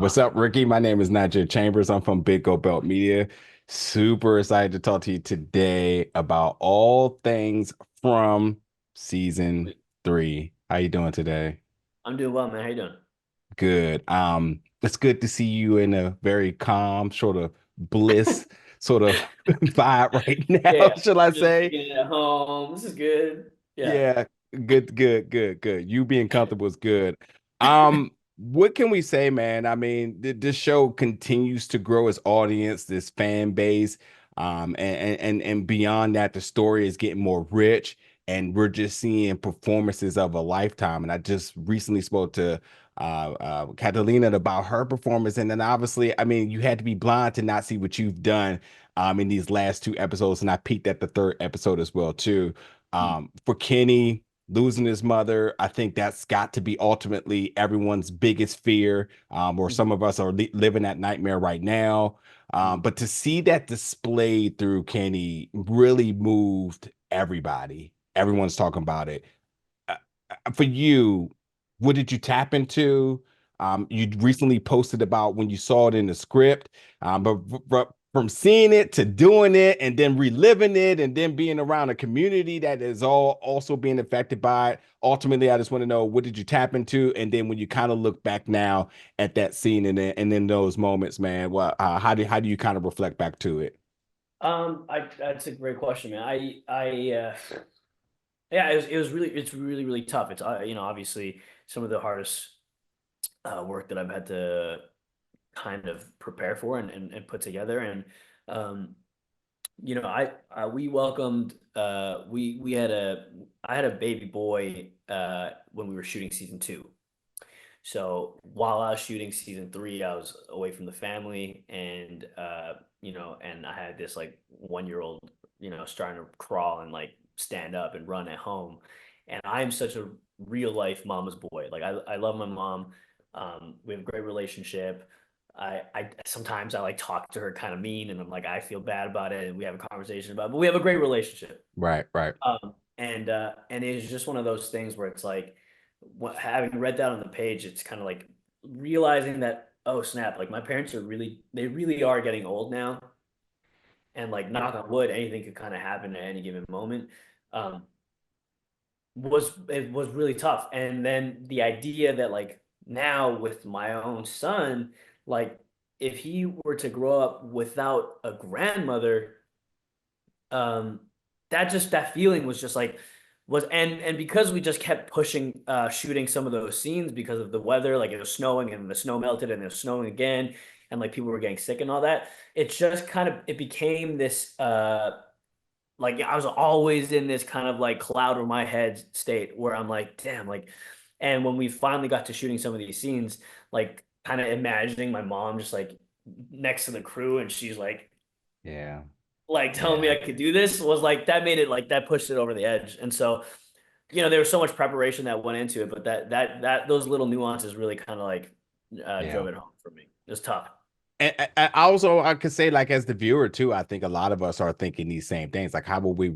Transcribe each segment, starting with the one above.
What's up, Ricky? My name is Nigel Chambers. I'm from Big Go Belt Media. Super excited to talk to you today about all things from season three. How you doing today? I'm doing well, man. How you doing? Good. It's good to see you in a very calm, sort of bliss sort of vibe right now, Yeah, shall I I'm just say? kicking it at home. This is good. Yeah. Yeah, good. You being comfortable is good. What can we say, man? I mean, th this show continues to grow its audience, this fan base, and beyond that, the story is getting more rich, and we're just seeing performances of a lifetime. And I just recently spoke to Catalina about her performance, and then obviously, I mean, you had to be blind to not see what you've done in these last two episodes, and I peeked at the third episode as well too. For Kenny losing his mother, I think that's got to be ultimately everyone's biggest fear, or some of us are living that nightmare right now. But to see that displayed through Kenny really moved everybody. Everyone's talking about it. For you, what did you tap into? You recently posted about when you saw it in the script, but from seeing it to doing it and then reliving it and then being around a community that is all also being affected by it. Ultimately, I just want to know, what did you tap into? And then when you kind of look back now at that scene and then those moments, man, how do you kind of reflect back to it? That's a great question, man. Yeah, it's really tough. It's obviously some of the hardest work that I've had to kind of prepare for and put together. And um, we welcomed we had a I had a baby boy when we were shooting season two. So while I was shooting season three, I was away from the family, and and I had this like 1 year old, starting to crawl and like stand up and run at home, and I am such a real life mama's boy. Like I love my mom. We have a great relationship. I sometimes I like talk to her kind of mean, and I'm like I feel bad about it, and we have a conversation about it, but we have a great relationship. Right. And it's just one of those things where it's like, having read that on the page, it's kind of like realizing that, oh snap, like my parents they really are getting old now, and like knock on wood, anything could kind of happen at any given moment. Um, it was really tough, and then the idea that like now with my own son, like if he were to grow up without a grandmother, um that feeling was just like was and because we just kept pushing shooting some of those scenes because of the weather, like it was snowing and the snow melted and it was snowing again, and like people were getting sick and all that, it just kind of it became this like I was always in this kind of like cloud over my head state where I'm like damn, like, and when we finally got to shooting some of these scenes, like kind of imagining my mom just like next to the crew, and she's Yeah. like telling me Yeah. I could do this, was like that made it like that pushed it over the edge. And so, there was so much preparation that went into it, but that those little nuances really kind of like Yeah. drove it home for me. It was tough. And also, I could say, like, as the viewer too, I think a lot of us are thinking these same things. Like, how would we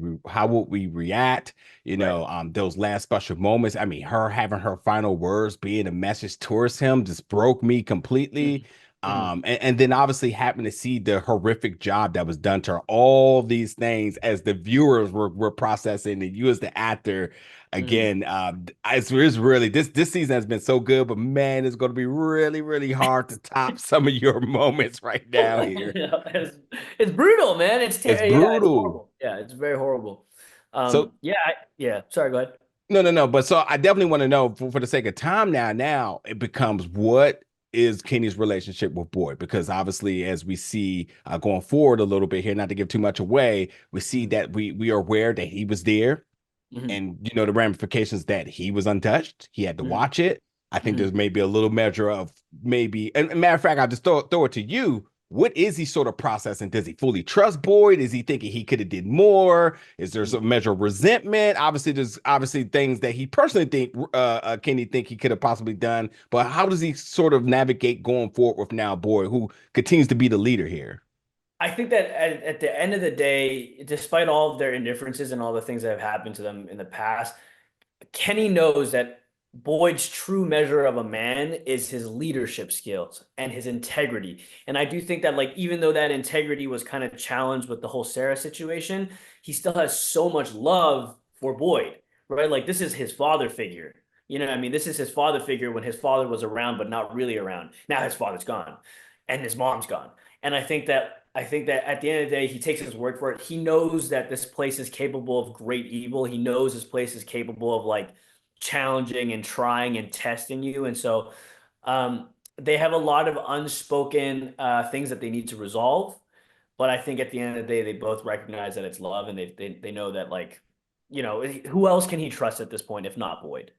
react? Right. Those last special moments. I mean, her having her final words being a message towards him just broke me completely. Hmm. Hmm. And then obviously having to see the horrific job that was done to her, all these things as the viewers were processing, and you as the actor. Hmm. Again, it's really this season has been so good, but man, it's going to be really hard to top some of your moments right now here. It's brutal, man. It's Yeah, it's brutal. horrible. Yeah, it's very horrible. So Yeah. Sorry, go ahead. no. But so I definitely want to know for the sake of time now. Now it becomes, what is Kenny's relationship with Boyd? Because obviously, as we see going forward a little bit here, not to give too much away, we see that we are aware that he was there, Hmm. and the ramifications that he was untouched. He had to Hmm. watch it. I think Hmm. there's maybe a little measure of maybe. And matter of fact, I'll just throw it to you. What is he sort of processing? Does he fully trust Boyd? Is he thinking he could have did more? Is there some measure of resentment? Obviously, there's obviously things that he personally think can he think he could have possibly done. But how does he sort of navigate going forward with now Boyd, who continues to be the leader here? I think that at the end of the day, despite all of their indifferences and all the things that have happened to them in the past, Kenny knows that Boyd's true measure of a man is his leadership skills and his integrity. And I do think that, like, even though that integrity was kind of challenged with the whole Sarah situation, he still has so much love for Boyd, right? Like, this is his father figure. You know what I mean? This is his father figure when his father was around, but not really around. Now his father's gone and his mom's gone. And I think that at the end of the day, he takes his word for it. He knows that this place is capable of great evil. He knows this place is capable of like challenging and trying and testing you. And so they have a lot of unspoken things that they need to resolve. But I think at the end of the day, they both recognize that it's love, and they know that, like, who else can he trust at this point if not Boyd?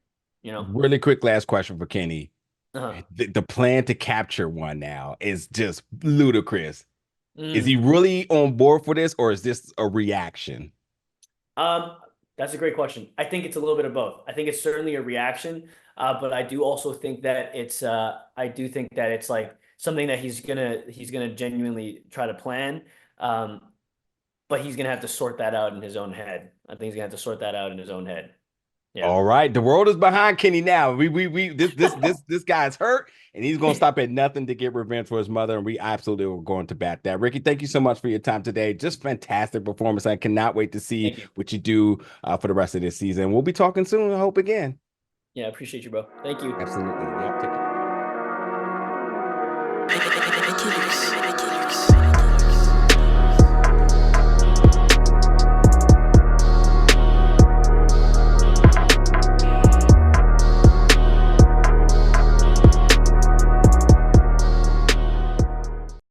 You know. Really quick last question for Kenny. Uh-huh. The plan to capture one now is just ludicrous. Is he Mm. really on board for this, or is this a reaction? Um, that's a great question. I think it's a little bit of both. I think it's certainly a reaction, but I do also think that I do think that it's like something that he's gonna genuinely try to plan. Um, but he's gonna have to sort that out in his own head. I think he's gonna have to sort that out in his own head. Yeah. All right, the world is behind Kenny now. We this guy's hurt, and he's gonna stop at nothing to get revenge for his mother, and we absolutely are going to bat that. Ricky, thank you so much for your time today. Just fantastic performance. I cannot wait to see Thank you. what you do for the rest of this season. We'll be talking soon. I hope again. Yeah, I appreciate you, bro. Thank you. Absolutely. Yep. Take care.